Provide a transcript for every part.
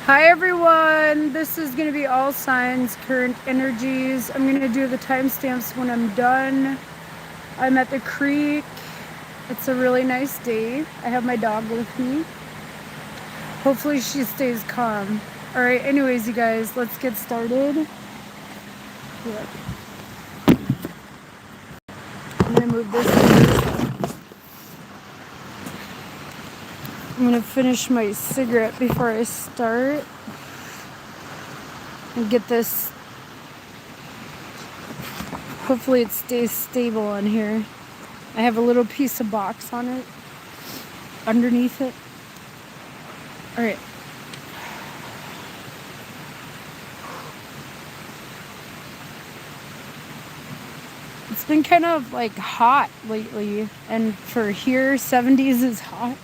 Hi everyone, this is going to be all signs, current energies. I'm going to do the timestamps when I'm done. I'm at the creek. It's a really nice day. I have my dog with me. Hopefully she stays calm. Alright, anyways you guys, let's get started. Yeah. I'm going to move this over. I'm going to finish my cigarette before I start. And get this. Hopefully it stays stable on here. I have a little piece of box on it. Underneath it. Alright. It's been kind of like hot lately. And for here, 70s is hot.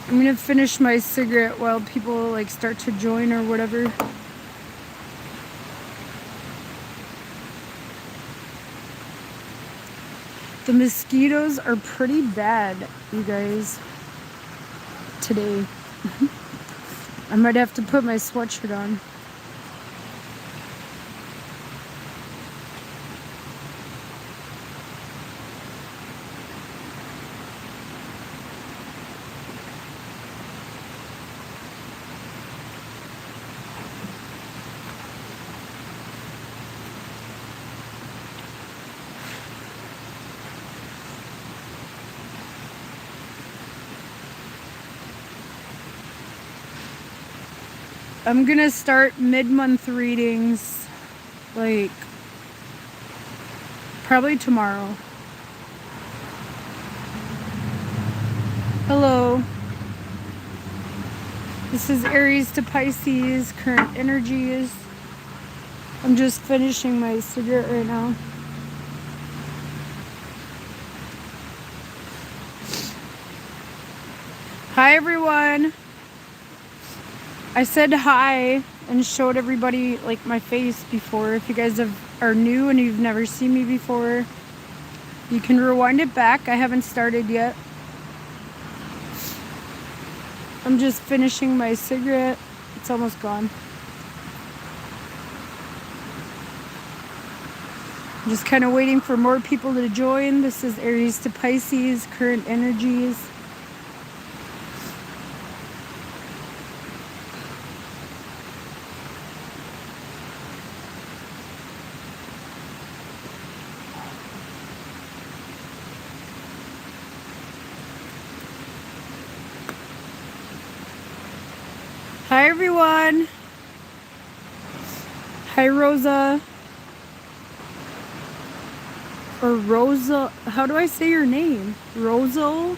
I'm gonna finish my cigarette while people like start to join or whatever. The mosquitoes are pretty bad, you guys, today. I might have to put my sweatshirt on. I'm gonna start mid-month readings, like, probably tomorrow. Hello. This is Aries to Pisces, current energies. I'm just finishing my cigarette right now. Hi everyone. I said hi and showed everybody like my face before. If you guys are new and you've never seen me before, you can rewind it back. I haven't started yet. I'm just finishing my cigarette. It's almost gone. I'm just kind of waiting for more people to join. This is Aries to Pisces, current energies. Hi everyone. Hi Rosa. Or Rosa. How do I say your name? Rosal?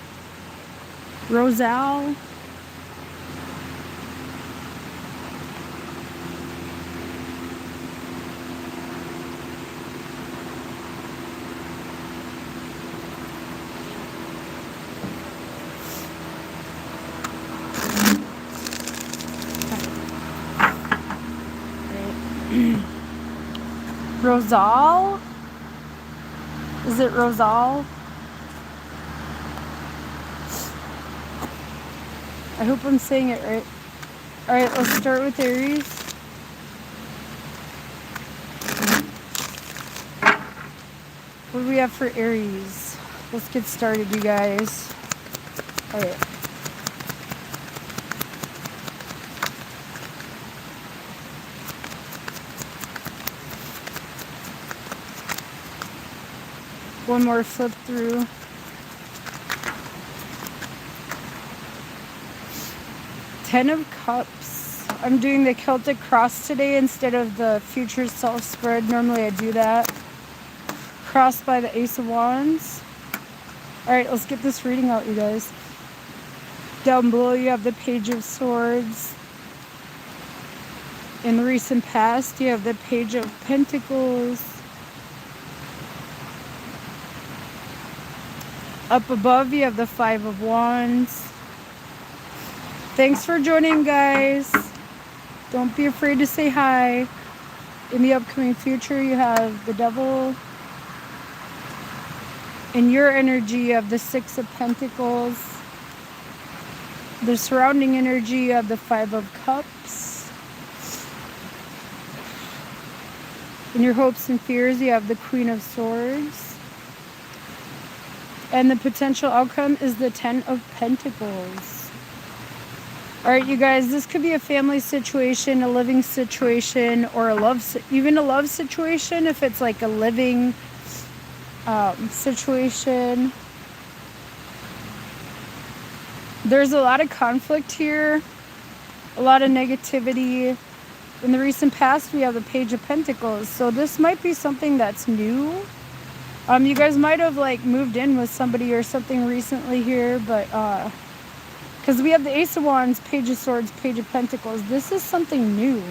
Rosal? Rosal? Is it Rosal? I hope I'm saying it right. Alright, let's start with Aries. What do we have for Aries? Let's get started, you guys. Alright. One more flip through. Ten of Cups. I'm doing the Celtic Cross today instead of the Future Self spread. Normally I do that. Crossed by the Ace of Wands. Alright, let's get this reading out, you guys. Down below you have the Page of Swords. In the recent past, you have the Page of Pentacles. Up above, you have the Five of Wands. Thanks for joining, guys. Don't be afraid to say hi. In the upcoming future, you have the Devil. In your energy, you have the Six of Pentacles. The surrounding energy, you have the Five of Cups. In your hopes and fears, you have the Queen of Swords. And the potential outcome is the Ten of Pentacles. All right, you guys, this could be a family situation, a living situation, or even a love situation if it's like a living situation. There's a lot of conflict here, a lot of negativity. In the recent past, we have the Page of Pentacles, so this might be something that's new. You guys might have like moved in with somebody or something recently here, but because we have the Ace of Wands, Page of Swords, Page of Pentacles, this is something new.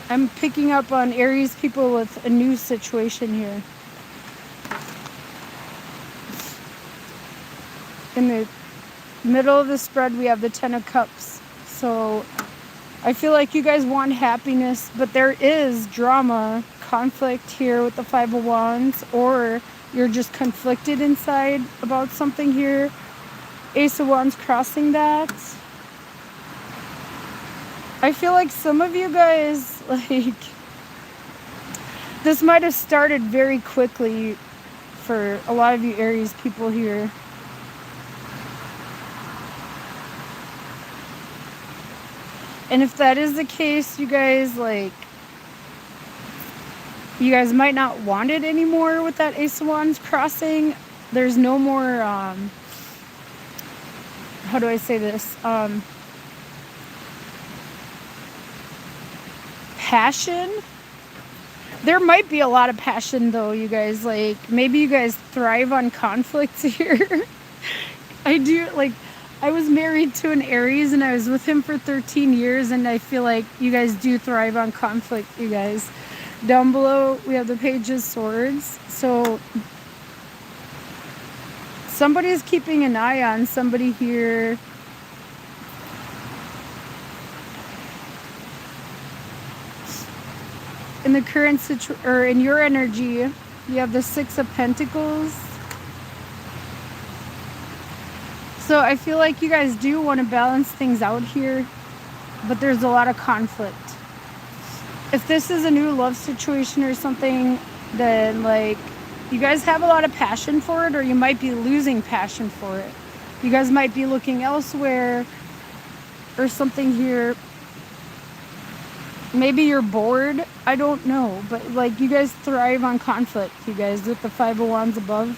I'm picking up on Aries people with a new situation here. In the middle of the spread, we have the Ten of Cups. So I feel like you guys want happiness, but there is drama, conflict here with the Five of Wands, or you're just conflicted inside about something here. Ace of Wands crossing that. I feel like some of you guys, like, this might have started very quickly for a lot of you Aries people here. And if that is the case, you guys, like, you guys might not want it anymore with that Ace of Wands crossing. There's no more, how do I say this? Passion. There might be a lot of passion though, you guys. Like, maybe you guys thrive on conflicts here. I do, like, I was married to an Aries and I was with him for 13 years, and I feel like you guys do thrive on conflict, you guys. Down below, we have the Page of Swords. So somebody's keeping an eye on somebody here. In the current situation, or in your energy, you have the Six of Pentacles. So I feel like you guys do want to balance things out here, but there's a lot of conflict. If this is a new love situation or something, then like you guys have a lot of passion for it, or you might be losing passion for it. You guys might be looking elsewhere or something here. Maybe you're bored. I don't know. But like you guys thrive on conflict, you guys, with the Five of Wands above.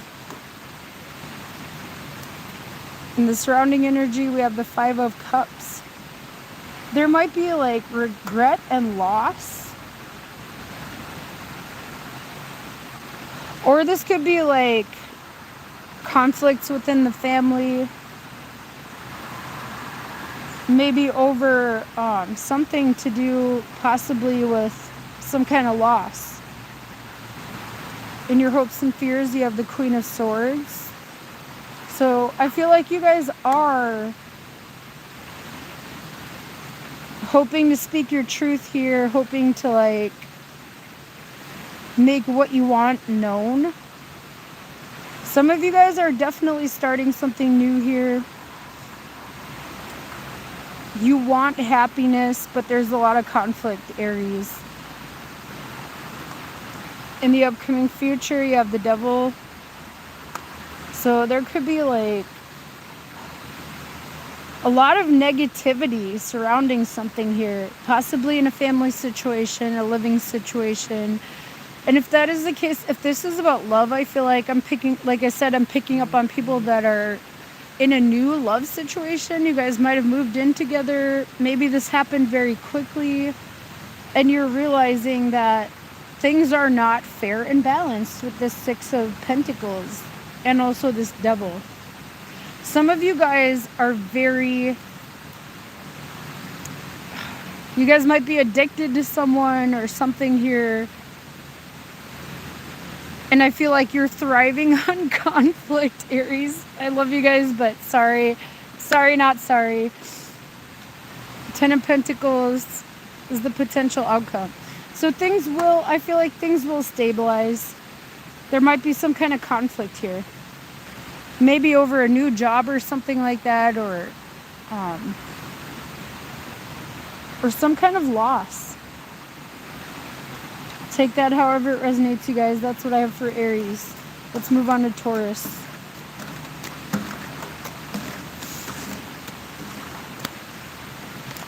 In the surrounding energy, we have the Five of Cups. There might be like regret and loss. Or this could be like conflicts within the family. Maybe over something to do possibly with some kind of loss. In your hopes and fears, you have the Queen of Swords. So I feel like you guys are hoping to speak your truth here, hoping to like make what you want known. Some of you guys are definitely starting something new here. You want happiness, but there's a lot of conflict, Aries. In the upcoming future, you have the Devil. So there could be like a lot of negativity surrounding something here, possibly in a family situation, a living situation. And if that is the case, if this is about love, I feel like I'm picking up on people that are in a new love situation. You guys might have moved in together. Maybe this happened very quickly, and you're realizing that things are not fair and balanced with this Six of Pentacles and also this Devil. Some of you guys are you guys might be addicted to someone or something here. And I feel like you're thriving on conflict, Aries. I love you guys, but sorry. Sorry, not sorry. Ten of Pentacles is the potential outcome. So things will, I feel like things will stabilize. There might be some kind of conflict here. Maybe over a new job or something like that, or some kind of loss. Take that however it resonates, you guys. That's what I have for Aries. Let's move on to Taurus.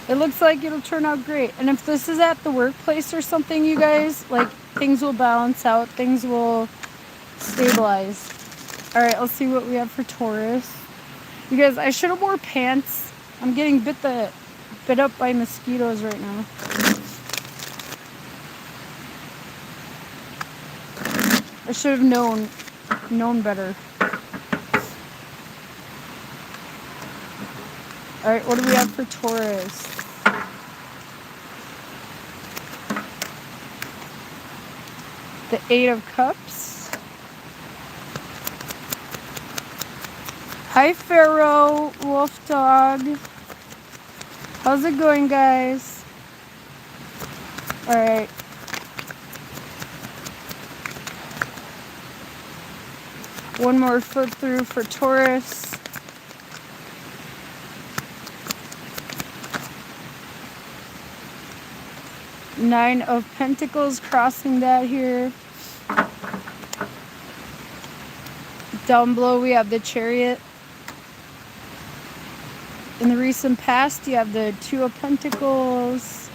It looks like it'll turn out great. And if this is at the workplace or something, you guys, like, things will balance out. Things will stabilize. All right, let's see what we have for Taurus. You guys, I should have wore pants. I'm getting bit up by mosquitoes right now. I should have known better. All right, what do we have for Taurus? The Eight of Cups. Hi, Pharaoh, Wolf Dog. How's it going, guys? All right. One more flip through for Taurus. Nine of Pentacles, crossing that here. Down below we have the Chariot. In the recent past you have the Two of Pentacles.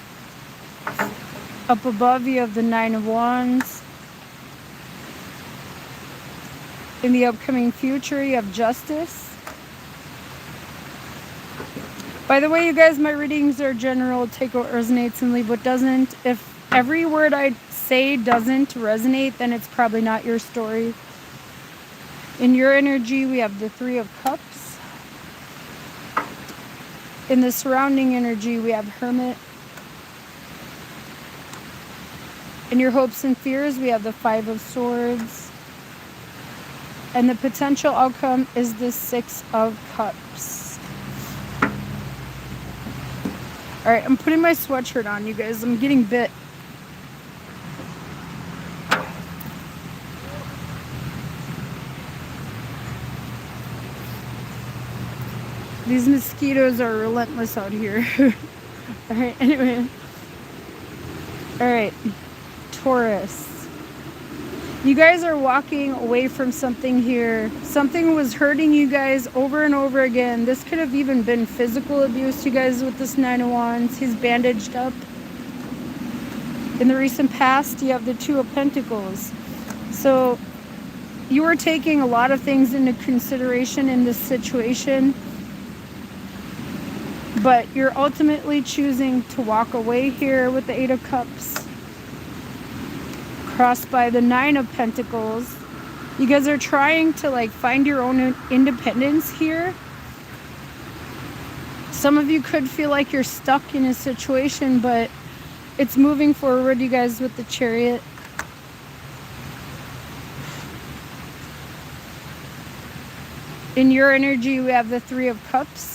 Up above you have the Nine of Wands. In the upcoming future you have Justice. By the way, you guys, my readings are general. Take what resonates and leave what doesn't. If every word I say doesn't resonate, then it's probably not your story. In your energy, we have the Three of Cups. In the surrounding energy, we have Hermit. In your hopes and fears, we have the Five of Swords. And the potential outcome is the Six of Cups. All right, I'm putting my sweatshirt on, you guys. I'm getting bit. These mosquitoes are relentless out here. All right, anyway. All right, Taurus. You guys are walking away from something here. Something was hurting you guys over and over again. This could have even been physical abuse, you guys, with this Nine of Wands. He's bandaged up. In the recent past, you have the Two of Pentacles. So you were taking a lot of things into consideration in this situation, but you're ultimately choosing to walk away here with the Eight of Cups. Crossed by the Nine of Pentacles. You guys are trying to, like, find your own independence here. Some of you could feel like you're stuck in a situation, but it's moving forward, you guys, with the Chariot. In your energy, we have the Three of Cups.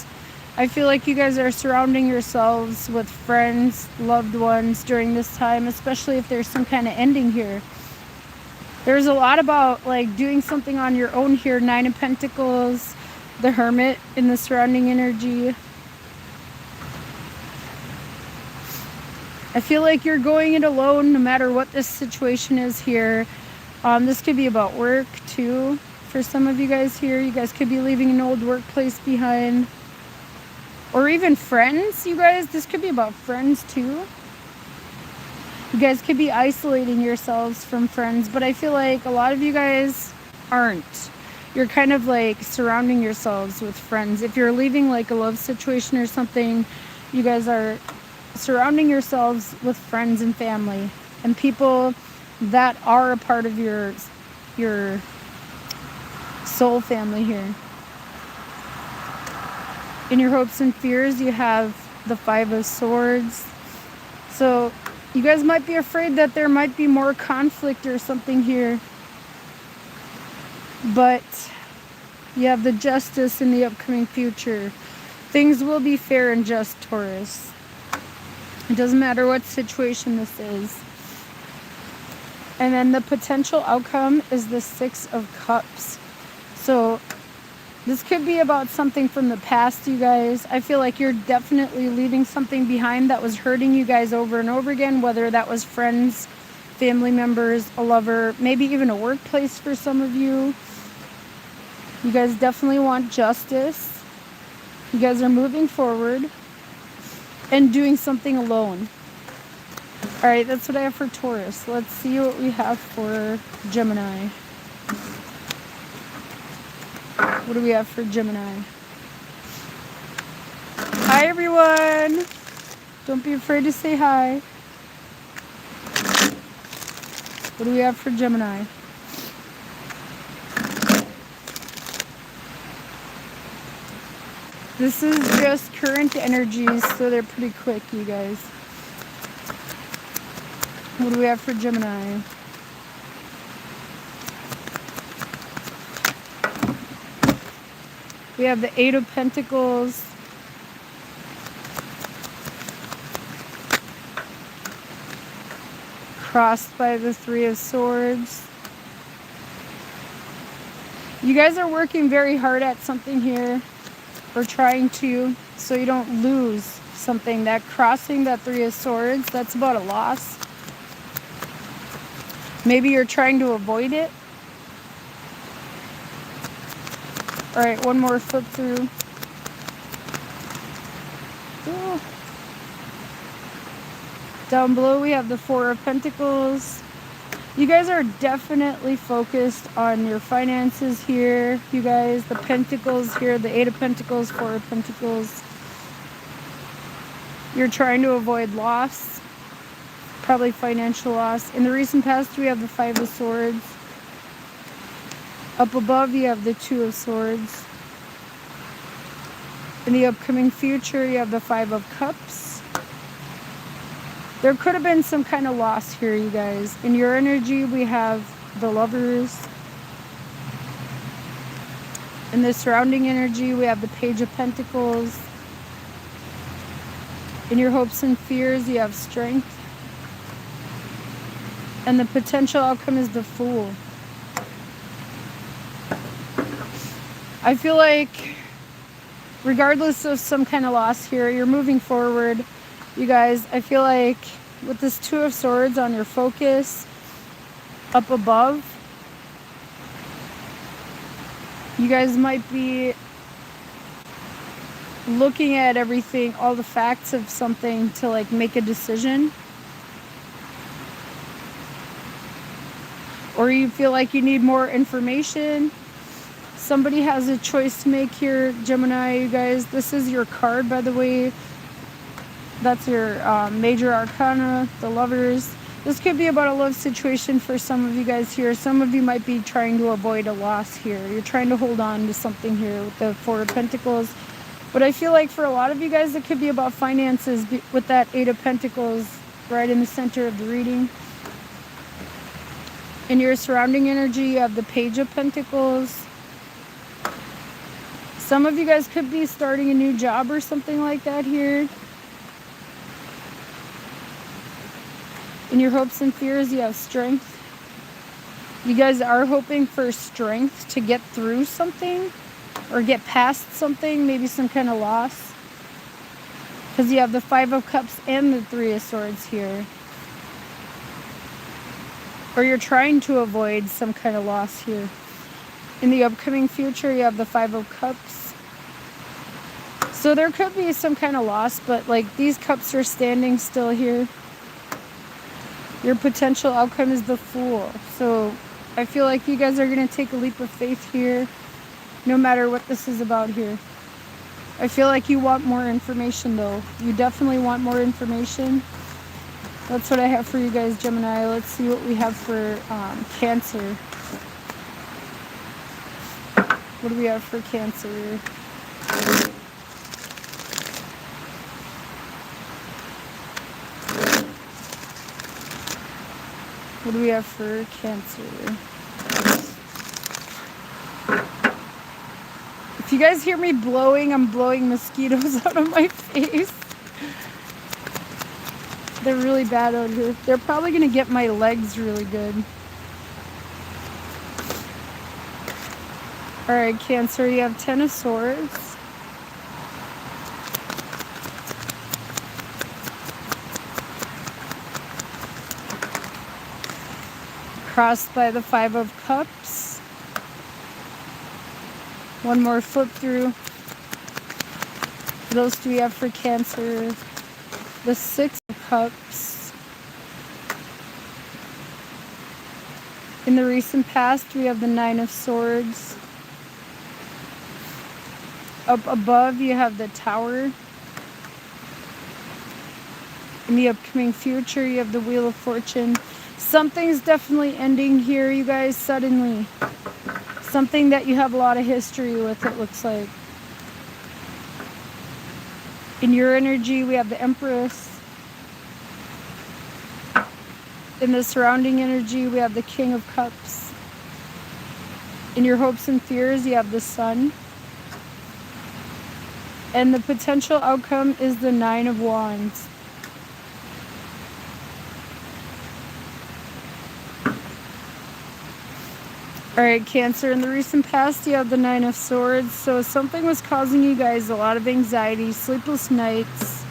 I feel like you guys are surrounding yourselves with friends, loved ones during this time, especially if there's some kind of ending here. There's a lot about, like, doing something on your own here. Nine of Pentacles, the Hermit in the surrounding energy. I feel like you're going it alone no matter what this situation is here. This could be about work too for some of you guys here. You guys could be leaving an old workplace behind. Or even friends, you guys. This could be about friends too. You guys could be isolating yourselves from friends, but I feel like a lot of you guys aren't. You're kind of like surrounding yourselves with friends. If you're leaving like a love situation or something, you guys are surrounding yourselves with friends and family and people that are a part of your soul family here. In your hopes and fears, you have the Five of Swords. So you guys might be afraid that there might be more conflict or something here. But you have the justice in the upcoming future. Things will be fair and just, Taurus. It doesn't matter what situation this is. And then the potential outcome is the 6 of Cups. So this could be about something from the past, you guys. I feel like you're definitely leaving something behind that was hurting you guys over and over again, whether that was friends, family members, a lover, maybe even a workplace for some of you. You guys definitely want justice. You guys are moving forward and doing something alone. All right, that's what I have for Taurus. Let's see what we have for Gemini. What do we have for Gemini? Hi, everyone. Don't be afraid to say hi. What do we have for Gemini? This is just current energies, so they're pretty quick, you guys. What do we have for Gemini? We have the 8 of Pentacles. Crossed by the 3 of Swords. You guys are working very hard at something here. Or trying to, so you don't lose something. That crossing that 3 of Swords, that's about a loss. Maybe you're trying to avoid it. All right, one more flip through. Ooh. Down below we have the 4 of Pentacles. You guys are definitely focused on your finances here, you guys. The Pentacles here, the 8 of Pentacles, 4 of Pentacles. You're trying to avoid loss, probably financial loss. In the recent past, we have the 5 of Swords. Up above, you have the 2 of Swords. In the upcoming future, you have the 5 of Cups. There could have been some kind of loss here, you guys. In your energy, we have the Lovers. In the surrounding energy, we have the Page of Pentacles. In your hopes and fears, you have Strength. And the potential outcome is the Fool. I feel like regardless of some kind of loss here, you're moving forward. You guys, I feel like with this 2 of Swords on your focus up above, you guys might be looking at everything, all the facts of something to like make a decision. Or you feel like you need more information. Somebody has a choice to make here, Gemini, you guys. This is your card, by the way. That's your major arcana, the Lovers. This could be about a love situation for some of you guys here. Some of you might be trying to avoid a loss here. You're trying to hold on to something here with the 4 of Pentacles. But I feel like for a lot of you guys, it could be about finances with that 8 of Pentacles right in the center of the reading. In your surrounding energy, you have the Page of Pentacles. Some of you guys could be starting a new job or something like that here. In your hopes and fears, you have Strength. You guys are hoping for strength to get through something or get past something, maybe some kind of loss. Because you have the 5 of Cups and the 3 of Swords here. Or you're trying to avoid some kind of loss here. In the upcoming future, you have the 5 of Cups. So there could be some kind of loss, but like these cups are standing still here. Your potential outcome is the Fool. So I feel like you guys are going to take a leap of faith here, no matter what this is about here. I feel like you want more information, though. You definitely want more information. That's what I have for you guys, Gemini. Let's see what we have for Cancer. What do we have for Cancer? What do we have for Cancer? you guys hear me blowing, I'm blowing mosquitoes out of my face. They're really bad out here. They're probably going to get my legs really good. All right, Cancer, you have 10 of Swords. Crossed by the 5 of Cups. One more flip through. What else do we have for Cancer? The 6 of Cups. In the recent past, we have the 9 of Swords. Up above, you have the Tower. In the upcoming future, you have the Wheel of Fortune. Something's definitely ending here, you guys, suddenly. Something that you have a lot of history with, it looks like. In your energy, we have the Empress. In the surrounding energy, we have the King of Cups. In your hopes and fears, you have the Sun. And the potential outcome is the 9 of Wands. All right, Cancer, in the recent past, you have the 9 of Swords. So something was causing you guys a lot of anxiety, sleepless nights,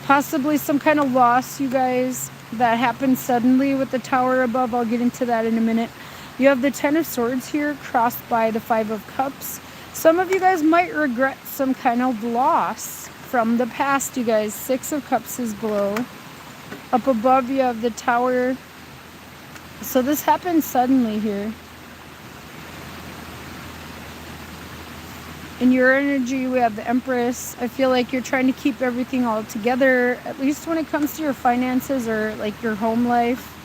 possibly some kind of loss, you guys, that happened suddenly with the Tower above. I'll get into that in a minute. You have the 10 of Swords here, crossed by the 5 of Cups. Some of you guys might regret some kind of loss from the past, you guys. 6 of Cups is below. Up above, you have the Tower. So this happened suddenly here. In your energy, we have the Empress. I feel like you're trying to keep everything all together, at least when it comes to your finances or like your home life.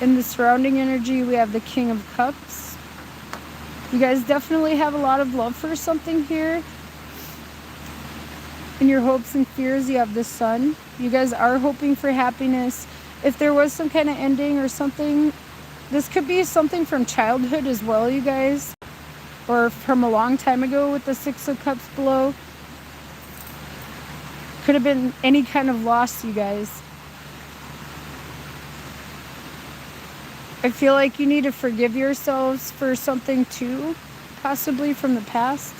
In the surrounding energy, we have the King of Cups. You guys definitely have a lot of love for something here. In your hopes and fears, you have the Sun. You guys are hoping for happiness. If there was some kind of ending or something, this could be something from childhood as well, you guys. Or from a long time ago with the 6 of Cups below. Could have been any kind of loss, you guys. I feel like you need to forgive yourselves for something too, possibly from the past.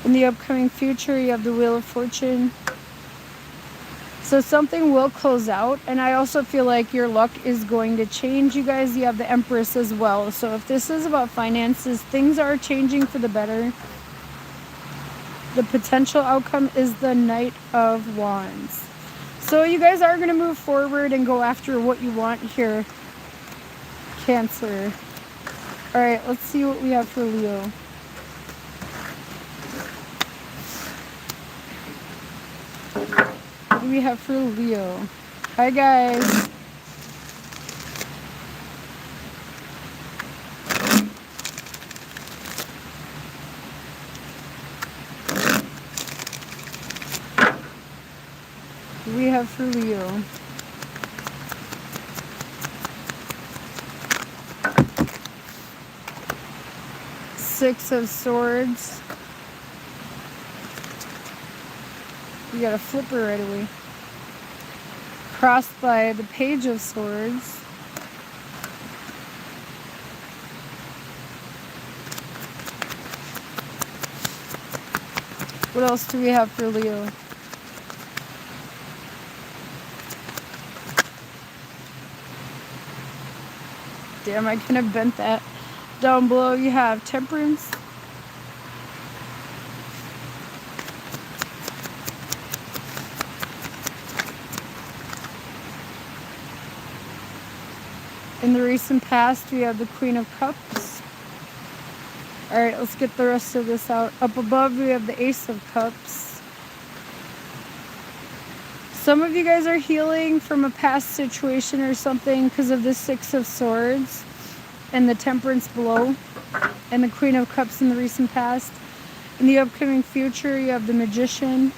In the upcoming future, you have the Wheel of Fortune. So something will close out, and I also feel like your luck is going to change, you guys. You have the Empress as well. So if this is about finances, things are changing for the better. The potential outcome is the Knight of Wands. So you guys are going to move forward and go after what you want here, Cancer. All right, let's see what we have for Leo. What do we have for Leo? Hi, guys. What do we have for Leo? Six of Swords. You got a flipper right away. Crossed by the Page of Swords. What else do we have for Leo? Damn, I couldn't have bent that. Down below you have Temperance. In the recent past, we have the Queen of Cups. All right, let's get the rest of this out. Up above, we have the Ace of Cups. Some of you guys are healing from a past situation or something because of the Six of Swords and the Temperance below and the Queen of Cups in the recent past. In the upcoming future, you have the Magician.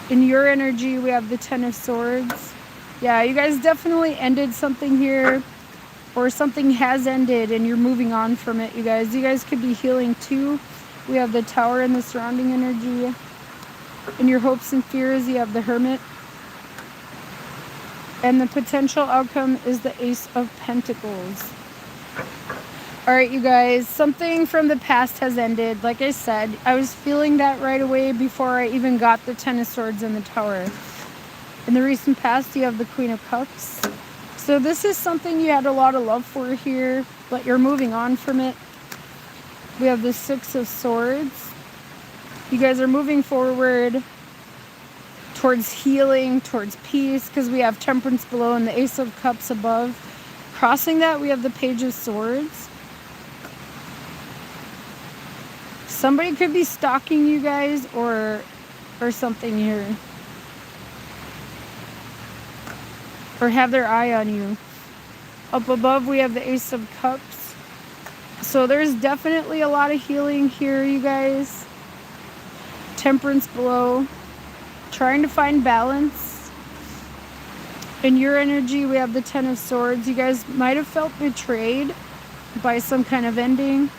In your energy, we have the Ten of Swords. Yeah, you guys definitely ended something here. or something has ended and you're moving on from it, you guys. You guys could be healing too. We have the Tower and the surrounding energy. In your hopes and fears, you have the Hermit. And the potential outcome is the Ace of Pentacles. All right, you guys, something from the past has ended. Like I said, I was feeling that right away before I even got the Ten of Swords and the Tower. In the recent past, you have the Queen of Cups. So this is something you had a lot of love for here, but you're moving on from it. We have the Six of Swords. You guys are moving forward towards healing, towards peace, because we have Temperance below and the Ace of Cups above. Crossing that, we have the Page of Swords. Somebody could be stalking you guys or something here. Or have their eye on you. Up above, we have the Ace of Cups. So there's definitely a lot of healing here, you guys. Temperance below. Trying to find balance. In your energy, we have the Ten of Swords. You guys might have felt betrayed by some kind of ending.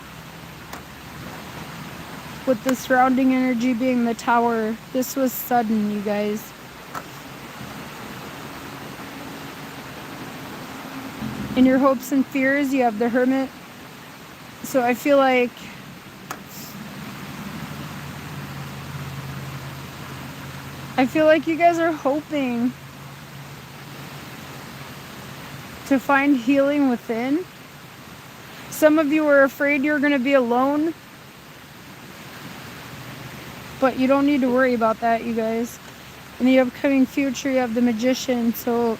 With the surrounding energy being the Tower. This was sudden, you guys. In your hopes and fears, you have the Hermit. So I feel like you guys are hoping to find healing within. Some of you are afraid you're going to be alone. But you don't need to worry about that, you guys. In the upcoming future, you have the Magician. So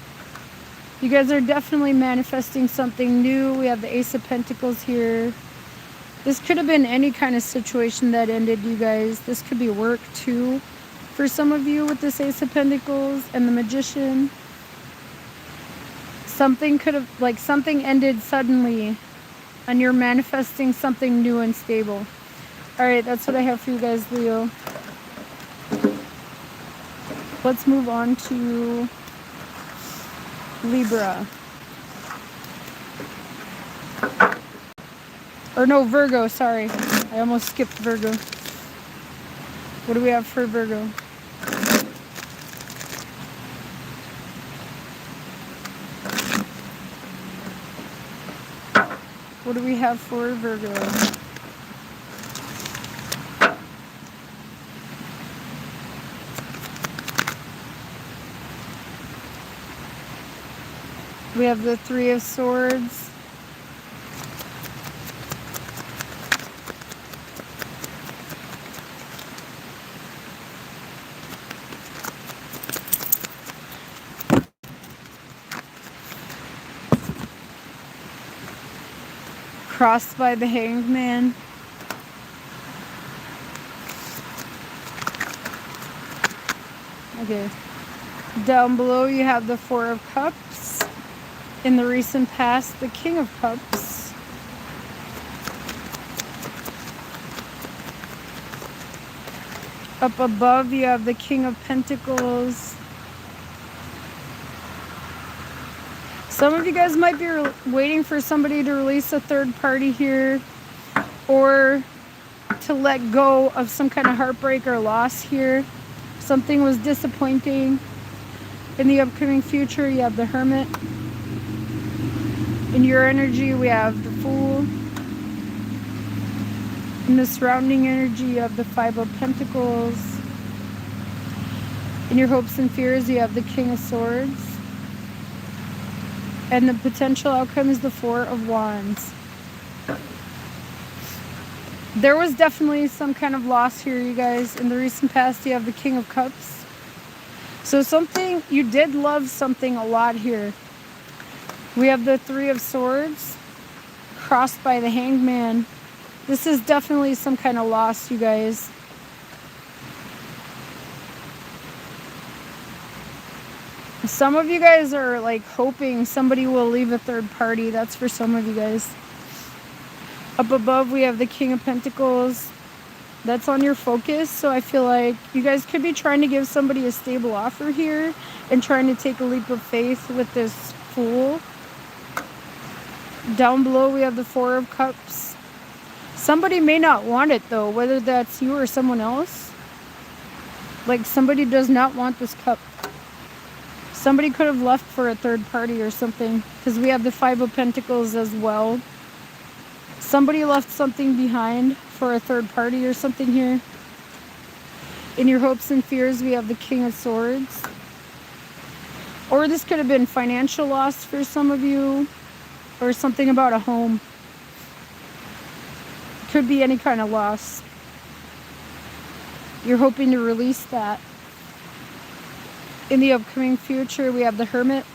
you guys are definitely manifesting something new. We have the Ace of Pentacles here. This could have been any kind of situation that ended, you guys. This could be work too. For some of you with this Ace of Pentacles and the Magician. Something could have, like something ended suddenly. And you're manifesting something new and stable. Alright, that's what I have for you guys, Leo. Let's move on to Libra. Or no, Virgo, sorry. I almost skipped Virgo. What do we have for Virgo? What do we have for Virgo? We have the Three of Swords. Crossed by the Hanged Man. Okay. Down below you have the Four of Cups. In the recent past, the King of Cups. Up above you have the King of Pentacles. Some of you guys might be waiting for somebody to release a third party here, or to let go of some kind of heartbreak or loss here. Something was disappointing. In the upcoming future, you have the Hermit. In your energy, we have the Fool. In the surrounding energy, you have the Five of Pentacles. In your hopes and fears, you have the King of Swords. And the potential outcome is the Four of Wands. There was definitely some kind of loss here, you guys. In the recent past, you have the King of Cups. So something, you did love something a lot here. We have the Three of Swords. Crossed by the Hanged Man. This is definitely some kind of loss, you guys. Some of you guys are like hoping somebody will leave a third party. That's for some of you guys. Up above we have the King of Pentacles. That's on your focus. So I feel like you guys could be trying to give somebody a stable offer here and trying to take a leap of faith with this Fool. Down below, we have the Four of Cups. Somebody may not want it, though, whether that's you or someone else. Like, somebody does not want this cup. Somebody could have left for a third party or something, because we have the Five of Pentacles as well. Somebody left something behind for a third party or something here. In your hopes and fears, we have the King of Swords. Or this could have been financial loss for some of you, or something about a home. Could be any kind of loss. You're hoping to release that. In the upcoming future, we have the Hermit.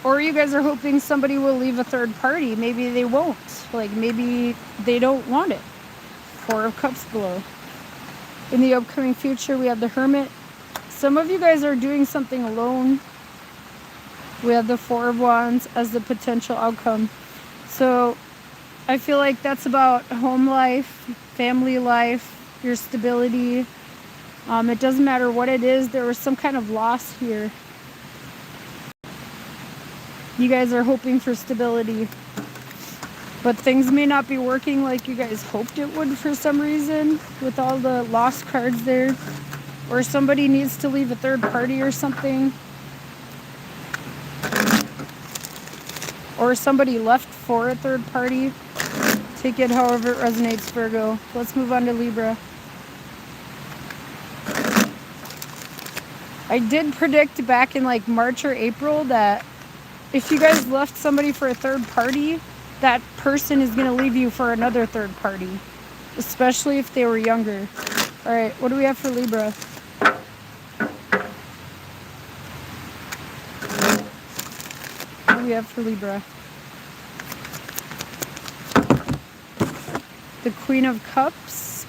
Or you guys are hoping somebody will leave a third party. Maybe they won't. Like, maybe they don't want it. Four of Cups below. In the upcoming future, we have the Hermit. Some of you guys are doing something alone. We have the Four of Wands as the potential outcome. So I feel like that's about home life, family life, your stability. It doesn't matter what it is. There was some kind of loss here. You guys are hoping for stability. But things may not be working like you guys hoped it would for some reason, with all the lost cards there. Or somebody needs to leave a third party or something. Or somebody left for a third party. Take it however it resonates, Virgo. Let's move on to Libra. I did predict back in like March or April that if you guys left somebody for a third party, that person is going to leave you for another third party. Especially if they were younger. Alright, what do we have for Libra? What do we have for Libra? The Queen of Cups.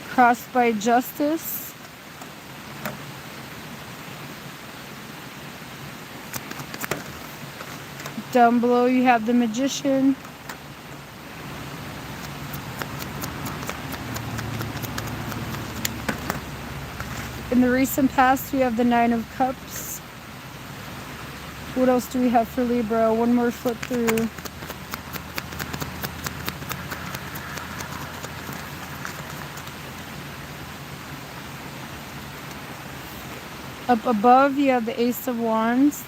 Crossed by Justice. Down below you have the Magician. In the recent past, we have the Nine of Cups. What else do we have for Libra? One more flip through. Up above, you have the Ace of Wands.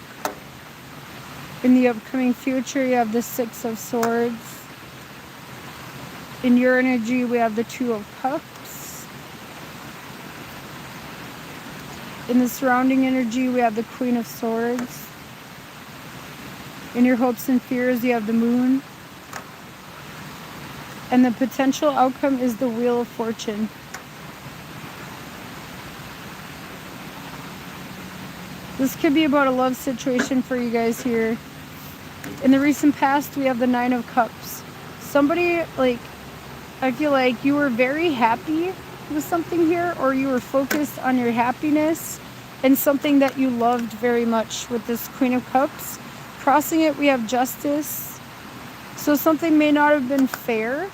In the upcoming future, you have the Six of Swords. In your energy, we have the Two of Cups. In the surrounding energy, we have the Queen of Swords. In your hopes and fears, you have the Moon. And the potential outcome is the Wheel of Fortune. This could be about a love situation for you guys here. In the recent past, we have the Nine of Cups. Somebody, like, I feel like you were very happy with something here, or you were focused on your happiness and something that you loved very much with this Queen of Cups. Crossing it, we have Justice. So something may not have been fair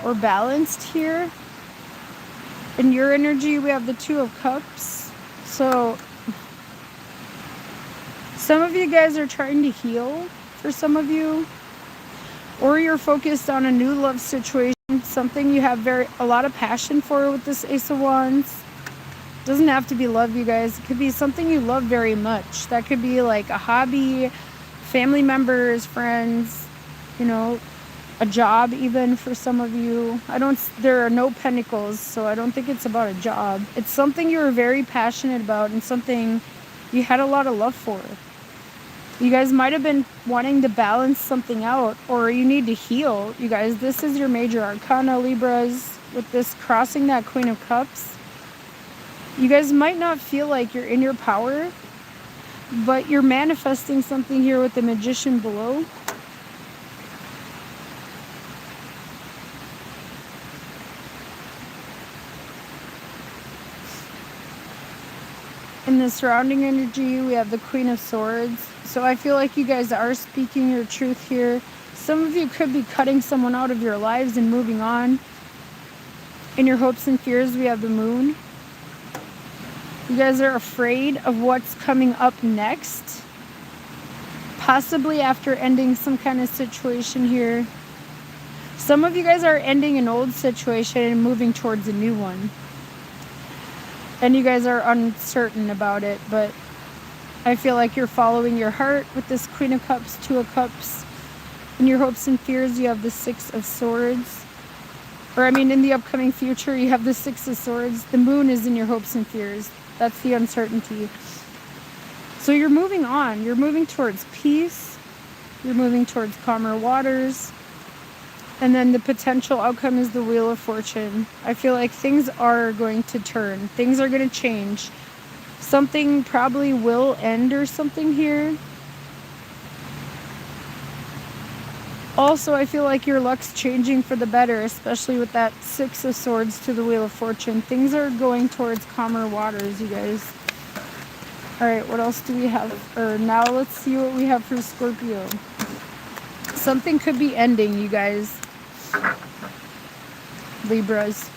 or balanced here. In your energy, we have the Two of Cups. So some of you guys are trying to heal, for some of you. Or you're focused on a new love situation, something you have a lot of passion for with this Ace of Wands. It doesn't have to be love, you guys. It could be something you love very much. That could be like a hobby, family members, friends, you know, a job even for some of you. There are no pentacles, so I don't think it's about a job. It's something you were very passionate about and something you had a lot of love for. You guys might have been wanting to balance something out, or you need to heal. You guys, this is your major arcana, Libras, with this crossing that Queen of Cups. You guys might not feel like you're in your power, but you're manifesting something here with the Magician below. In the surrounding energy, we have the Queen of Swords. So I feel like you guys are speaking your truth here. Some of you could be cutting someone out of your lives and moving on. In your hopes and fears, we have the Moon. You guys are afraid of what's coming up next. Possibly after ending some kind of situation here. Some of you guys are ending an old situation and moving towards a new one. And you guys are uncertain about it, but I feel like you're following your heart with this Queen of Cups, Two of Cups. In your hopes and fears, you have the Six of Swords. Or I mean, in the upcoming future, you have the Six of Swords. The moon is in your hopes and fears. That's the uncertainty. So you're moving on. You're moving towards peace. You're moving towards calmer waters. And then the potential outcome is the Wheel of Fortune. I feel like things are going to turn. Things are going to change. Something probably will end or something here. Also, I feel like your luck's changing for the better, especially with that Six of Swords to the Wheel of Fortune. Things are going towards calmer waters, you guys. All right, what else do we have? Or now let's see what we have for Scorpio. Something could be ending, you guys. Libras.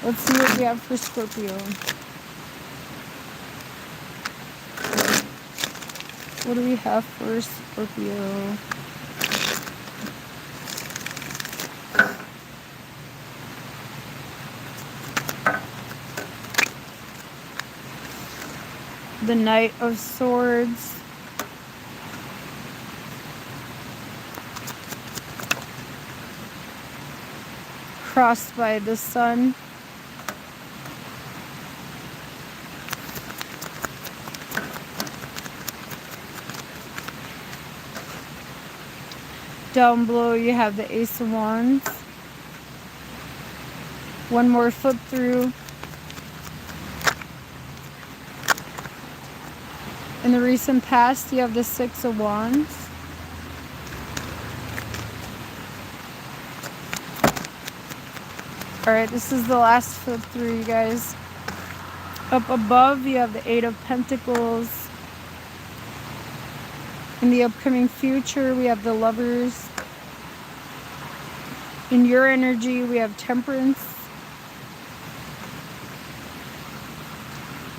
Let's see what we have for Scorpio. What do we have for Scorpio? The Knight of Swords. Crossed by the Sun. Down below you have the Ace of Wands. One more flip through. In the recent past, you have the Six of Wands. Alright, this is the last flip through, you guys. Up above, you have the Eight of Pentacles. In the upcoming future, we have the Lovers. In your energy, we have Temperance.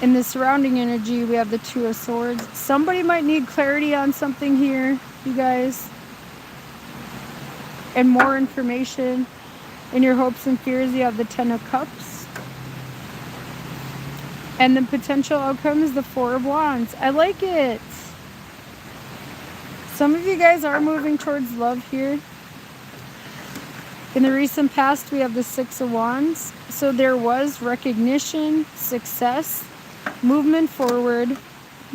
In the surrounding energy, we have the Two of Swords. Somebody might need clarity on something here, you guys. And more information. In your hopes and fears, you have the Ten of Cups. And the potential outcome is the Four of Wands. I like it. Some of you guys are moving towards love here. In the recent past, we have the Six of Wands. So there was recognition, success, movement forward.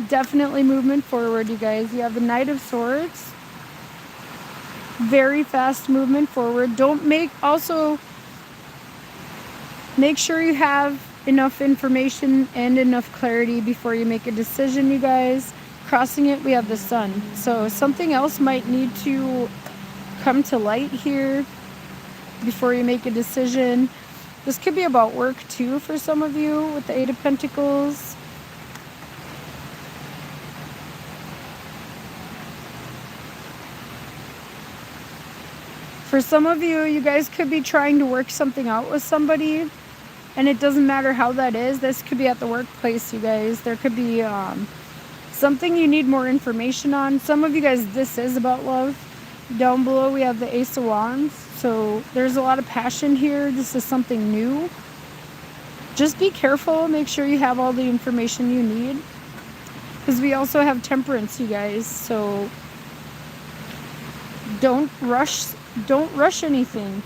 Definitely movement forward, you guys. You have the Knight of Swords. Very fast movement forward. Also make sure you have enough information and enough clarity before you make a decision, you guys. Crossing it, we have the Sun. So something else might need to come to light here before you make a decision. This could be about work too for some of you with the Eight of Pentacles. For some of you, you guys could be trying to work something out with somebody, and it doesn't matter how that is. This could be at the workplace, you guys. There could be something you need more information on. Some of you guys, this is about love. Down below, we have the Ace of Wands. So there's a lot of passion here. This is something new. Just be careful. Make sure you have all the information you need. Because we also have Temperance, you guys. So don't rush anything.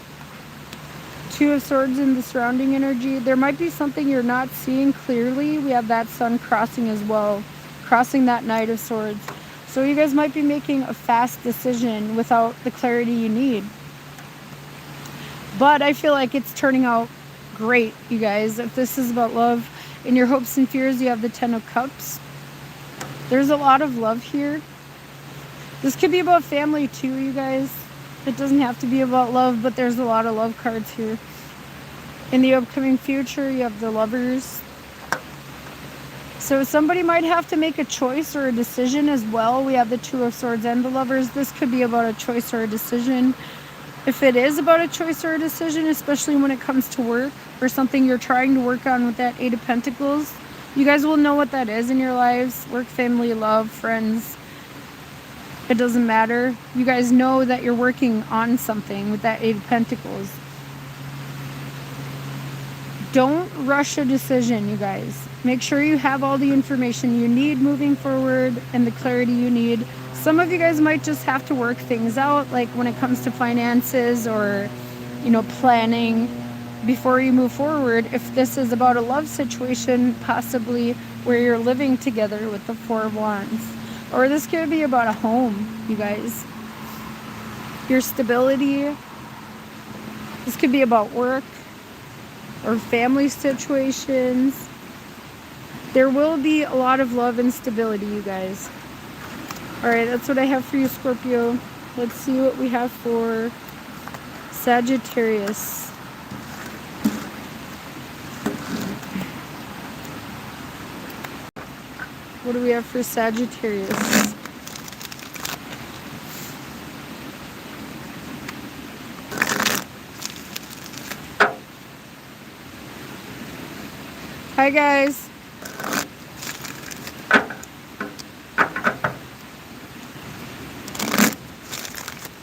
Two of Swords in the surrounding energy. There might be something you're not seeing clearly. We have that Sun crossing as well. Crossing that Knight of Swords. So you guys might be making a fast decision without the clarity you need. But I feel like it's turning out great, you guys. If this is about love, in your hopes and fears, you have the Ten of Cups. There's a lot of love here. This could be about family too, you guys. It doesn't have to be about love, but there's a lot of love cards here. In the upcoming future, you have the Lovers. So somebody might have to make a choice or a decision as well. We have the Two of Swords and the Lovers. This could be about a choice or a decision. If it is about a choice or a decision, especially when it comes to work or something you're trying to work on with that Eight of Pentacles, You guys will know what that is in your lives. Work, family, love, friends. It doesn't matter. You guys know that you're working on something with that Eight of Pentacles. Don't rush a decision, you guys. Make sure you have all the information you need moving forward and the clarity you need. Some of you guys might just have to work things out, like when it comes to finances or, you know, planning before you move forward. If this is about a love situation, possibly where you're living together with the Four of Wands. Or this could be about a home, you guys. Your stability. This could be about work or family situations. There will be a lot of love and stability, you guys. Alright, that's what I have for you, Scorpio. Let's see what we have for Sagittarius. What do we have for Sagittarius? Hi guys.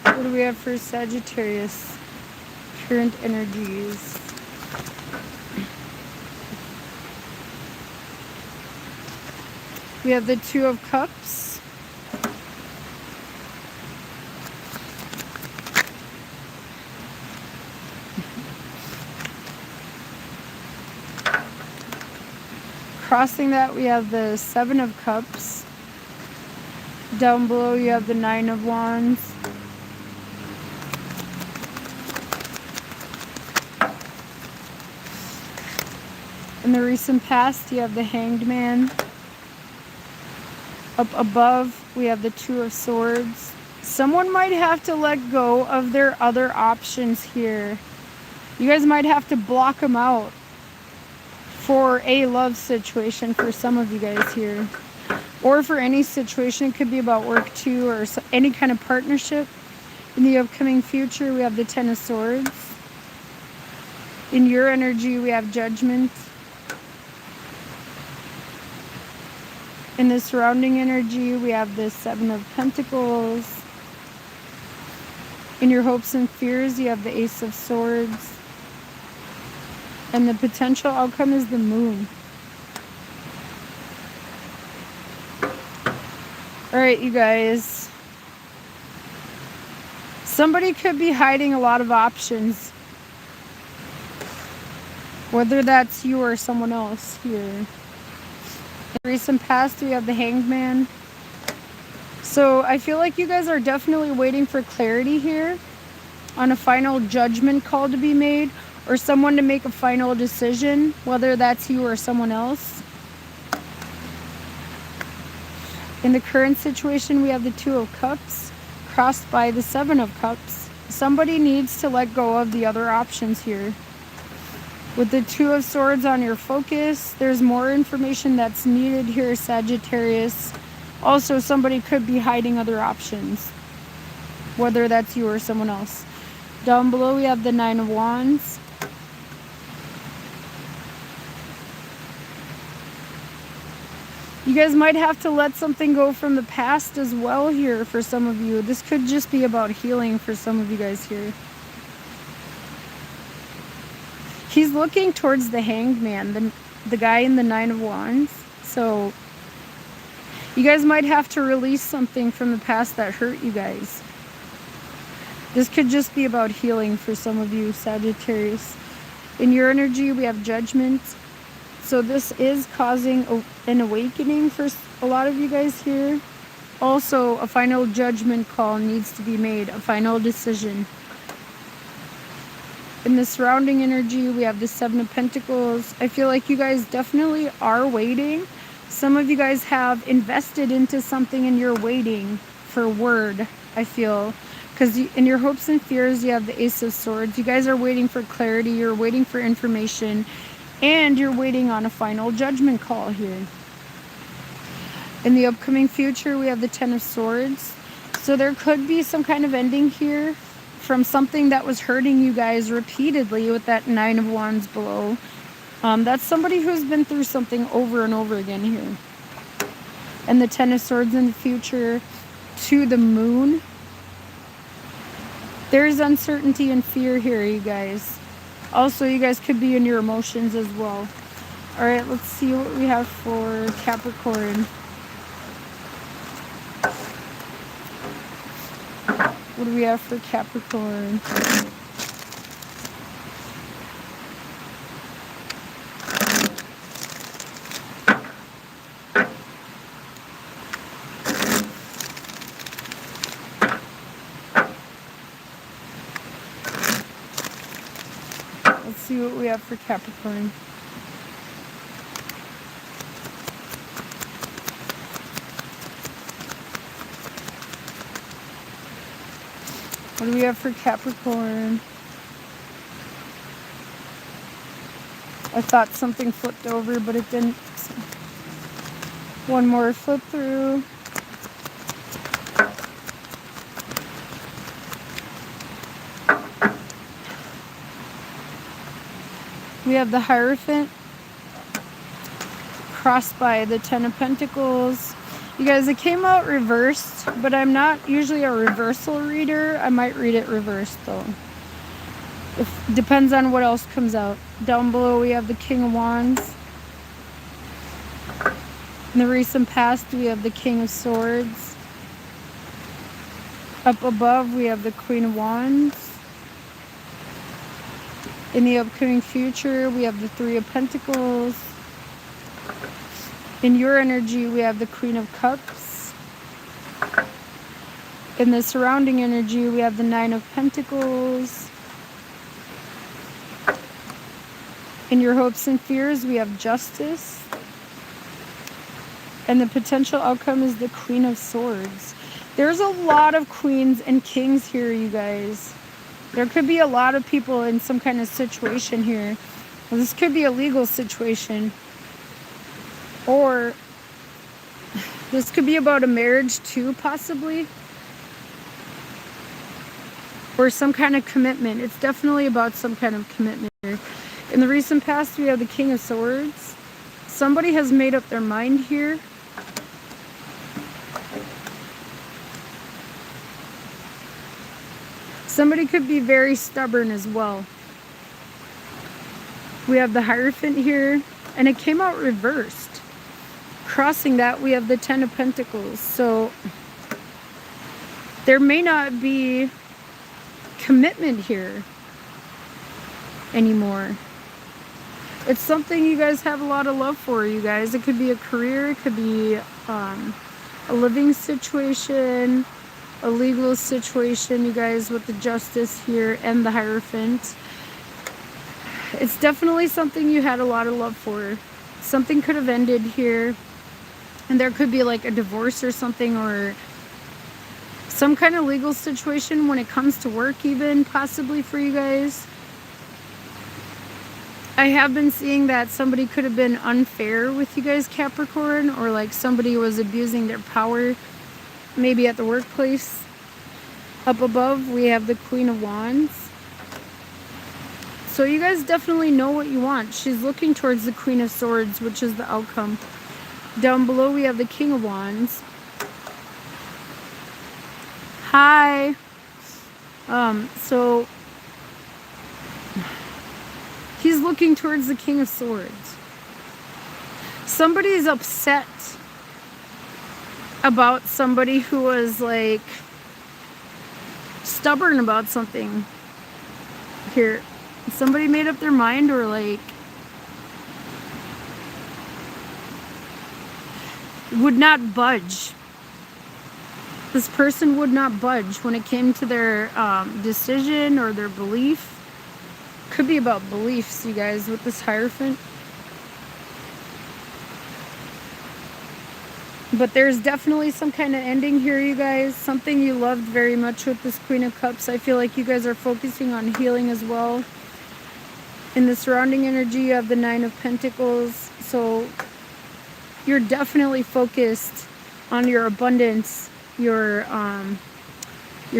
What do we have for Sagittarius? Current energies. We have the Two of Cups. Crossing that, we have the Seven of Cups. Down below, you have the Nine of Wands. In the recent past, you have the Hanged Man. Up above, we have the Two of Swords. Someone might have to let go of their other options here. You guys might have to block them out for a love situation for some of you guys here. Or for any situation. It could be about work too, or any kind of partnership. In the upcoming future, we have the Ten of Swords. In your energy, we have Judgment. In the surrounding energy, we have the Seven of Pentacles. In your hopes and fears, you have the Ace of Swords. And the potential outcome is the Moon. Alright, you guys. Somebody could be hiding a lot of options. Whether that's you or someone else here. In the recent past, we have the Hanged Man. So I feel like you guys are definitely waiting for clarity here on a final judgment call to be made, or someone to make a final decision, whether that's you or someone else. In the current situation, we have the Two of Cups crossed by the Seven of Cups. Somebody needs to let go of the other options here. With the Two of Swords on your focus, there's more information that's needed here, Sagittarius. Also, somebody could be hiding other options, whether that's you or someone else. Down below, we have the Nine of Wands. You guys might have to let something go from the past as well here for some of you. This could just be about healing for some of you guys here. He's looking towards the Hanged Man, the guy in the Nine of Wands. So you guys might have to release something from the past that hurt you guys. This could just be about healing for some of you, Sagittarius. In your energy, we have Judgment. So this is causing an awakening for a lot of you guys here. Also, a final judgment call needs to be made, a final decision. In the surrounding energy, we have the Seven of Pentacles. I feel like you guys definitely are waiting. Some of you guys have invested into something and you're waiting for word, I feel. Because in your hopes and fears, you have the Ace of Swords. You guys are waiting for clarity. You're waiting for information. And you're waiting on a final judgment call here. In the upcoming future, we have the Ten of Swords. So there could be some kind of ending here from something that was hurting you guys repeatedly with that Nine of Wands below. That's somebody who's been through something over and over again here. And the Ten of Swords in the future to the Moon. There's uncertainty and fear here, you guys. Also, you guys could be in your emotions as well. All right, let's see what we have for Capricorn. What do we have for Capricorn? Let's see what we have for Capricorn. What do we have for Capricorn? I thought something flipped over, but it didn't. One more flip through. We have the Hierophant crossed by the Ten of Pentacles. You guys, it came out reversed, but I'm not usually a reversal reader. I might read it reversed though. Depends on what else comes out. Down below we have the King of Wands. In the recent past we have the King of Swords. Up above we have the Queen of Wands. In the upcoming future we have the Three of Pentacles. In your energy, we have the Queen of Cups. In the surrounding energy, we have the Nine of Pentacles. In your hopes and fears, we have Justice. And the potential outcome is the Queen of Swords. There's a lot of queens and kings here, you guys. There could be a lot of people in some kind of situation here. Well, this could be a legal situation. Or this could be about a marriage too, possibly. Or some kind of commitment. It's definitely about some kind of commitment here. In the recent past, we have the King of Swords. Somebody has made up their mind here. Somebody could be very stubborn as well. We have the Hierophant here, and it came out reversed. Crossing that, we have the Ten of Pentacles. So there may not be commitment here anymore. It's something you guys have a lot of love for, you guys. It could be a career, it could be a living situation, a legal situation, you guys, with the Justice here and the Hierophant. It's definitely something you had a lot of love for. Something could have ended here. And there could be like a divorce or something, or some kind of legal situation when it comes to work, even possibly for you guys. I have been seeing that somebody could have been unfair with you guys, Capricorn, or like somebody was abusing their power, maybe at the workplace. Up above, we have the Queen of Wands. So you guys definitely know what you want. She's looking towards the Queen of Swords, which is the outcome. Down below, we have the King of Wands. Hi. So he's looking towards the King of Swords. Somebody's upset about somebody who was like stubborn about something here. Somebody made up their mind, or like would not budge. This person would not budge when it came to their decision or their belief. Could be about beliefs, you guys, with this Hierophant. But there's definitely some kind of ending here, you guys. Something you loved very much with this Queen of Cups. I feel like you guys are focusing on healing as well. In the surrounding energy of the Nine of Pentacles. So you're definitely focused on your abundance, your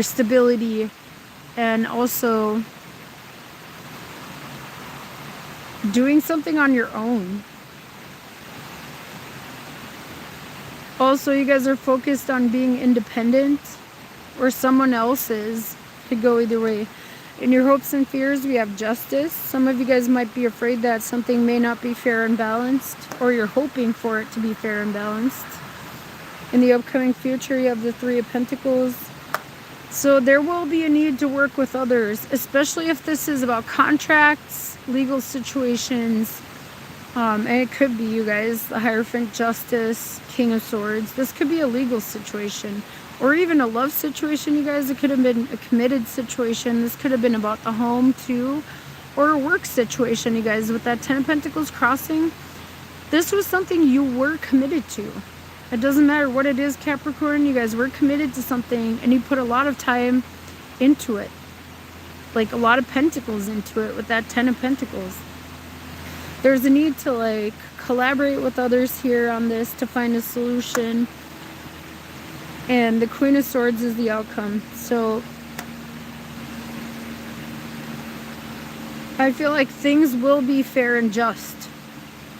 stability, and also doing something on your own. Also, you guys are focused on being independent, or someone else's. Could go either way. In your hopes and fears, we have justice. Some of you guys might be afraid that something may not be fair and balanced, or you're hoping for it to be fair and balanced. In the upcoming future, you have the Three of Pentacles. So there will be a need to work with others, especially if this is about contracts, legal situations, and it could be, you guys, the Hierophant, Justice, King of Swords. This could be a legal situation, or even a love situation, you guys. It could have been a committed situation. This could have been about the home too, or a work situation, you guys. With that Ten of Pentacles crossing, this was something you were committed to. It doesn't matter what it is, Capricorn. You guys were committed to something, and you put a lot of time into it, like a lot of pentacles into it with that Ten of Pentacles. There's a need to like collaborate with others here on this to find a solution. And the Queen of Swords is the outcome. So I feel like things will be fair and just,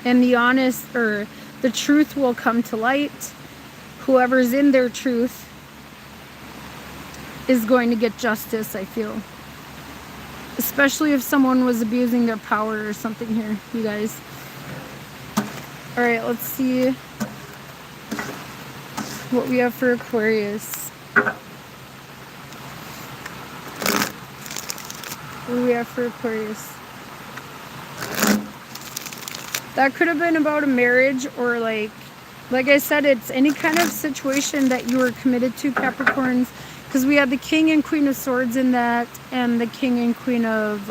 and the honest, or the truth, will come to light. Whoever's in their truth is going to get justice, I feel. Especially if someone was abusing their power or something here, you guys. Alright, let's see what we have for Aquarius. What do we have for Aquarius? That could have been about a marriage, or like I said, it's any kind of situation that you were committed to, Capricorns. Because we had the King and Queen of Swords in that, and the King and Queen of,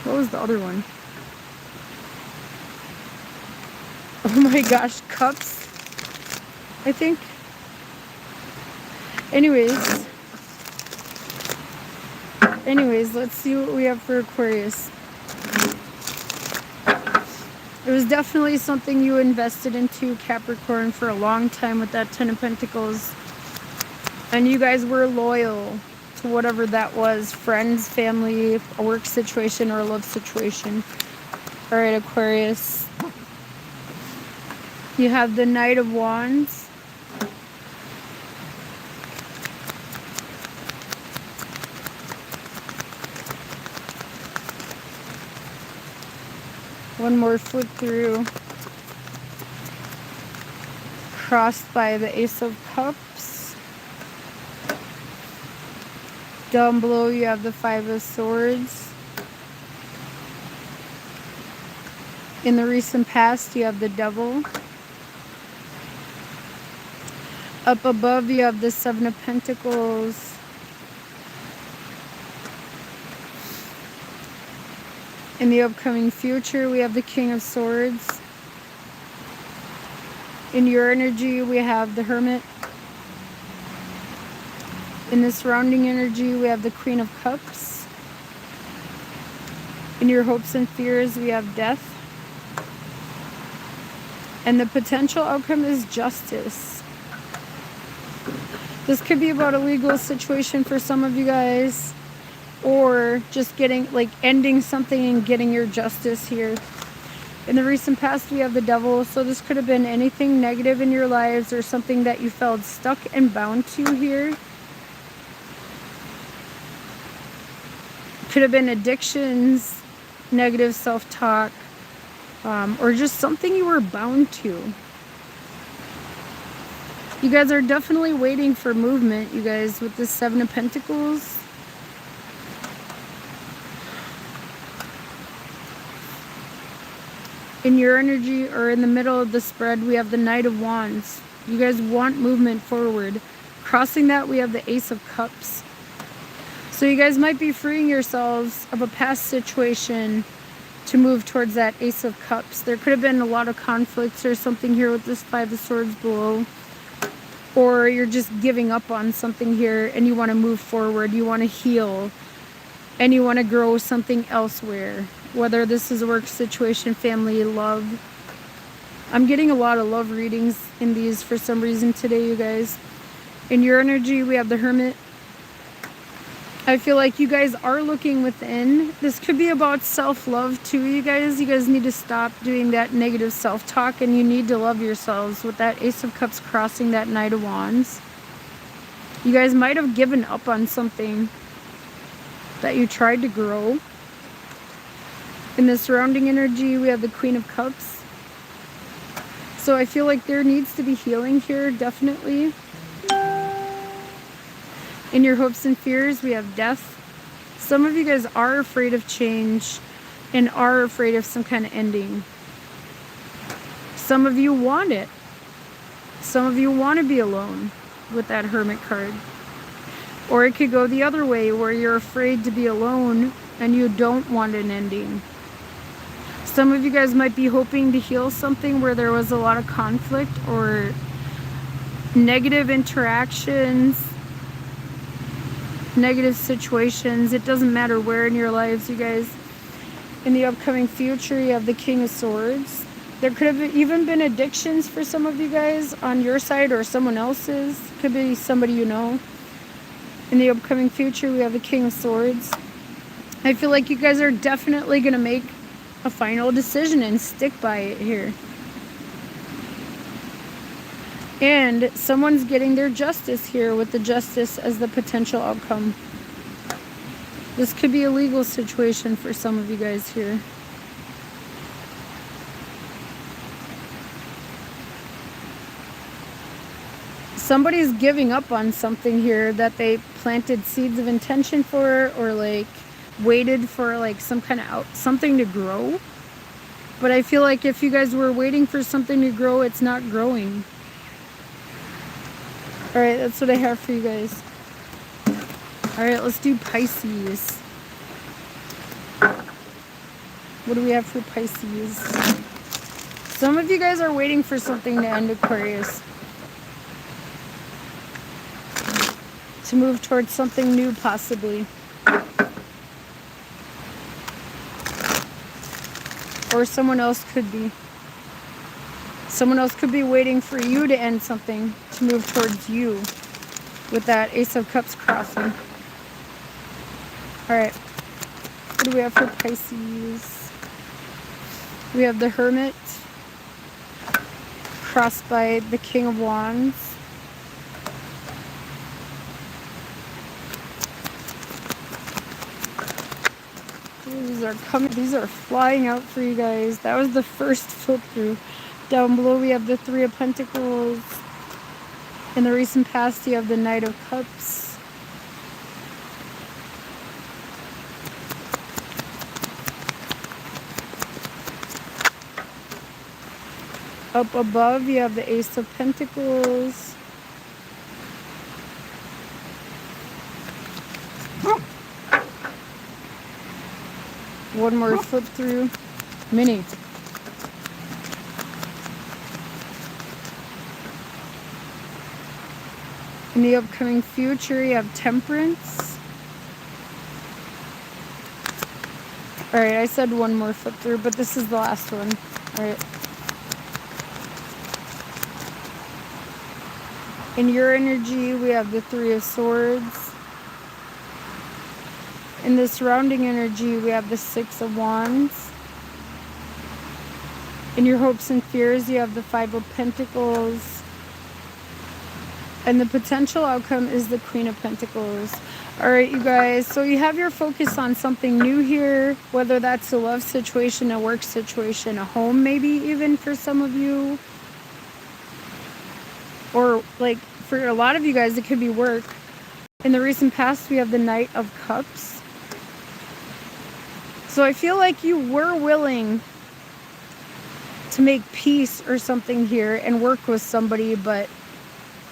what was the other one? Oh my gosh, Cups, I think. Anyways, let's see what we have for Aquarius. It was definitely something you invested into, Capricorn, for a long time with that Ten of Pentacles. And you guys were loyal to whatever that was. Friends, family, a work situation, or a love situation. Alright, Aquarius. You have the Knight of Wands. One more flip through. Crossed by the Ace of Cups. Down below you have the Five of Swords. In the recent past you have the Devil. Up above you have the Seven of Pentacles. In the upcoming future we have the King of Swords. In your energy we have the Hermit. In the surrounding energy, we have the Queen of Cups. In your hopes and fears, we have Death. And the potential outcome is Justice. This could be about a legal situation for some of you guys, or just getting, like, ending something and getting your justice here. In the recent past, we have the Devil. So this could have been anything negative in your lives, or something that you felt stuck and bound to here. Could have been addictions, negative self-talk, or just something you were bound to. You guys are definitely waiting for movement, you guys, with this Seven of Pentacles. In your energy, or in the middle of the spread, we have the Knight of Wands. You guys want movement forward. Crossing that, we have the Ace of Cups. So you guys might be freeing yourselves of a past situation to move towards that Ace of Cups. There could have been a lot of conflicts or something here with this Five of Swords below. Or you're just giving up on something here and you want to move forward. You want to heal. And you want to grow something elsewhere. Whether this is a work situation, family, love. I'm getting a lot of love readings in these for some reason today, you guys. In your energy, we have the Hermit. I feel like you guys are looking within. This could be about self-love too, you guys. You guys need to stop doing that negative self-talk, and you need to love yourselves with that Ace of Cups crossing that Knight of Wands. You guys might have given up on something that you tried to grow. In the surrounding energy, we have the Queen of Cups. So I feel like there needs to be healing here, definitely. In your hopes and fears, we have death. Some of you guys are afraid of change and are afraid of some kind of ending. Some of you want it. Some of you want to be alone with that Hermit card. Or it could go the other way, where you're afraid to be alone and you don't want an ending. Some of you guys might be hoping to heal something where there was a lot of conflict or negative interactions, negative situations. It doesn't matter where in your lives, you guys. In the upcoming future, you have the King of Swords. There could have even been addictions for some of you guys on your side or someone else's. Could be somebody you know. In the upcoming future, we have the King of Swords. I feel like you guys are definitely going to make a final decision and stick by it here. And someone's getting their justice here, with the Justice as the potential outcome. This could be a legal situation for some of you guys here. Somebody's giving up on something here that they planted seeds of intention for, or like waited for like some kind of something to grow. But I feel like if you guys were waiting for something to grow, it's not growing. All right, that's what I have for you guys. All right, let's do Pisces. What do we have for Pisces? Some of you guys are waiting for something to end, Aquarius. To move towards something new, possibly. Or someone else could be. Someone else could be waiting for you to end something, to move towards you, with that Ace of Cups crossing. All right, what do we have for Pisces? We have the Hermit crossed by the King of Wands. These are flying out for you guys. That was the first flip through. Down below we have the Three of Pentacles. In the recent past you have the Knight of Cups. Up above you have the Ace of Pentacles. One more flip through. Mini. In the upcoming future, you have Temperance. Alright, I said one more flip through, but this is the last one. Alright. In your energy, we have the Three of Swords. In the surrounding energy, we have the Six of Wands. In your hopes and fears, you have the Five of Pentacles. And the potential outcome is the Queen of Pentacles. All right, you guys, so you have your focus on something new here, whether that's a love situation, a work situation, a home maybe even for some of you. Or like for a lot of you guys, it could be work. In the recent past, we have the Knight of Cups. So I feel like you were willing to make peace or something here and work with somebody, but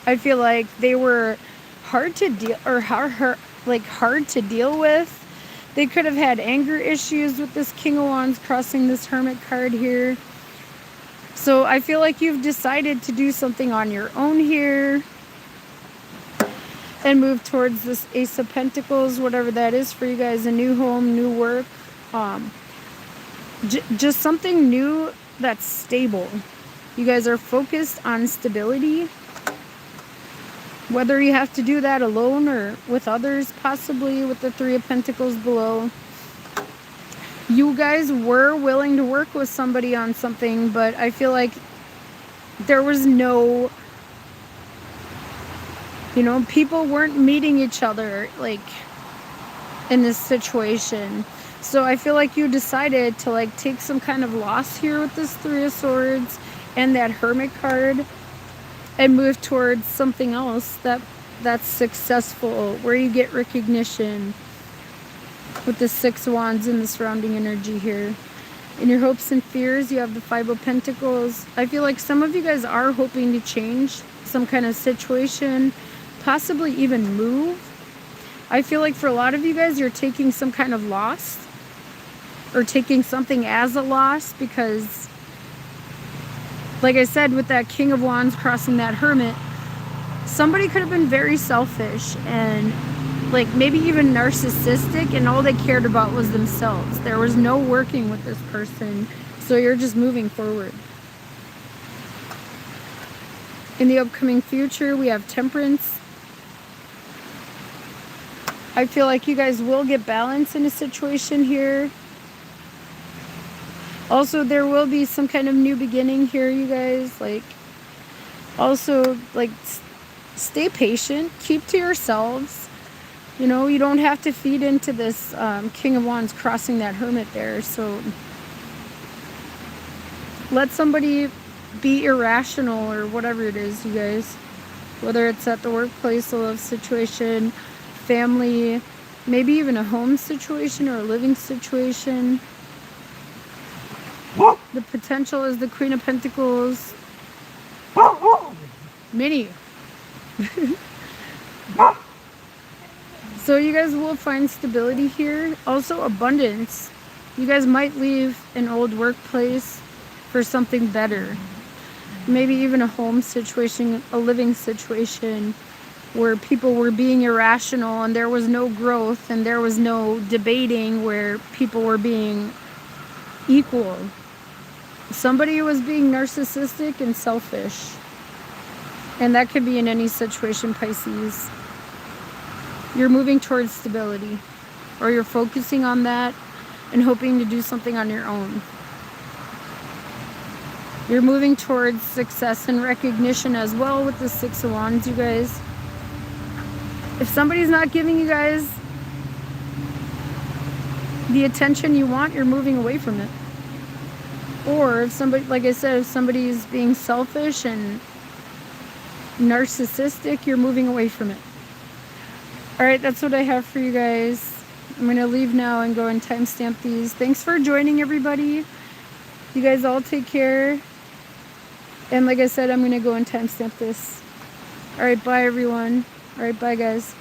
I feel like they were hard to deal, or hard to deal with. They could have had anger issues with this King of Wands crossing this Hermit card here. So I feel like you've decided to do something on your own here and move towards this Ace of Pentacles, whatever that is for you guys, a new home, new work. Just something new that's stable. You guys are focused on stability. Whether you have to do that alone or with others, possibly with the Three of Pentacles below. You guys were willing to work with somebody on something, but I feel like there was no, you know, people weren't meeting each other, like, in this situation. So I feel like you decided to, like, take some kind of loss here with this Three of Swords and that Hermit card and move towards something else that's successful, where you get recognition with the Six of Wands and the surrounding energy here. In your hopes and fears, you have the Five of Pentacles. I feel like some of you guys are hoping to change some kind of situation, possibly even move. I feel like for a lot of you guys, you're taking some kind of loss or taking something as a loss because, like I said, with that King of Wands crossing that Hermit, somebody could have been very selfish and, like, maybe even narcissistic, and all they cared about was themselves. There was no working with this person, so you're just moving forward. In the upcoming future, we have Temperance. I feel like you guys will get balance in a situation here. Also, there will be some kind of new beginning here, you guys. Like, also, like, stay patient. Keep to yourselves. You know, you don't have to feed into this King of Wands crossing that Hermit there. So let somebody be irrational or whatever it is, you guys. Whether it's at the workplace, a love situation, family, maybe even a home situation or a living situation. The potential is the Queen of Pentacles. Minnie. So you guys will find stability here. Also abundance. You guys might leave an old workplace for something better. Maybe even a home situation, a living situation where people were being irrational and there was no growth and there was no debating, where people were being equal. Somebody was being narcissistic and selfish. And that could be in any situation, Pisces. You're moving towards stability, or you're focusing on that and hoping to do something on your own. You're moving towards success and recognition as well with the Six of Wands, you guys. If somebody's not giving you guys the attention you want, you're moving away from it. Or if somebody, like I said, if somebody's being selfish and narcissistic, you're moving away from it. Alright, that's what I have for you guys. I'm going to leave now and go and timestamp these. Thanks for joining, everybody. You guys all take care. And like I said, I'm going to go and timestamp this. Alright, bye everyone. Alright, bye guys.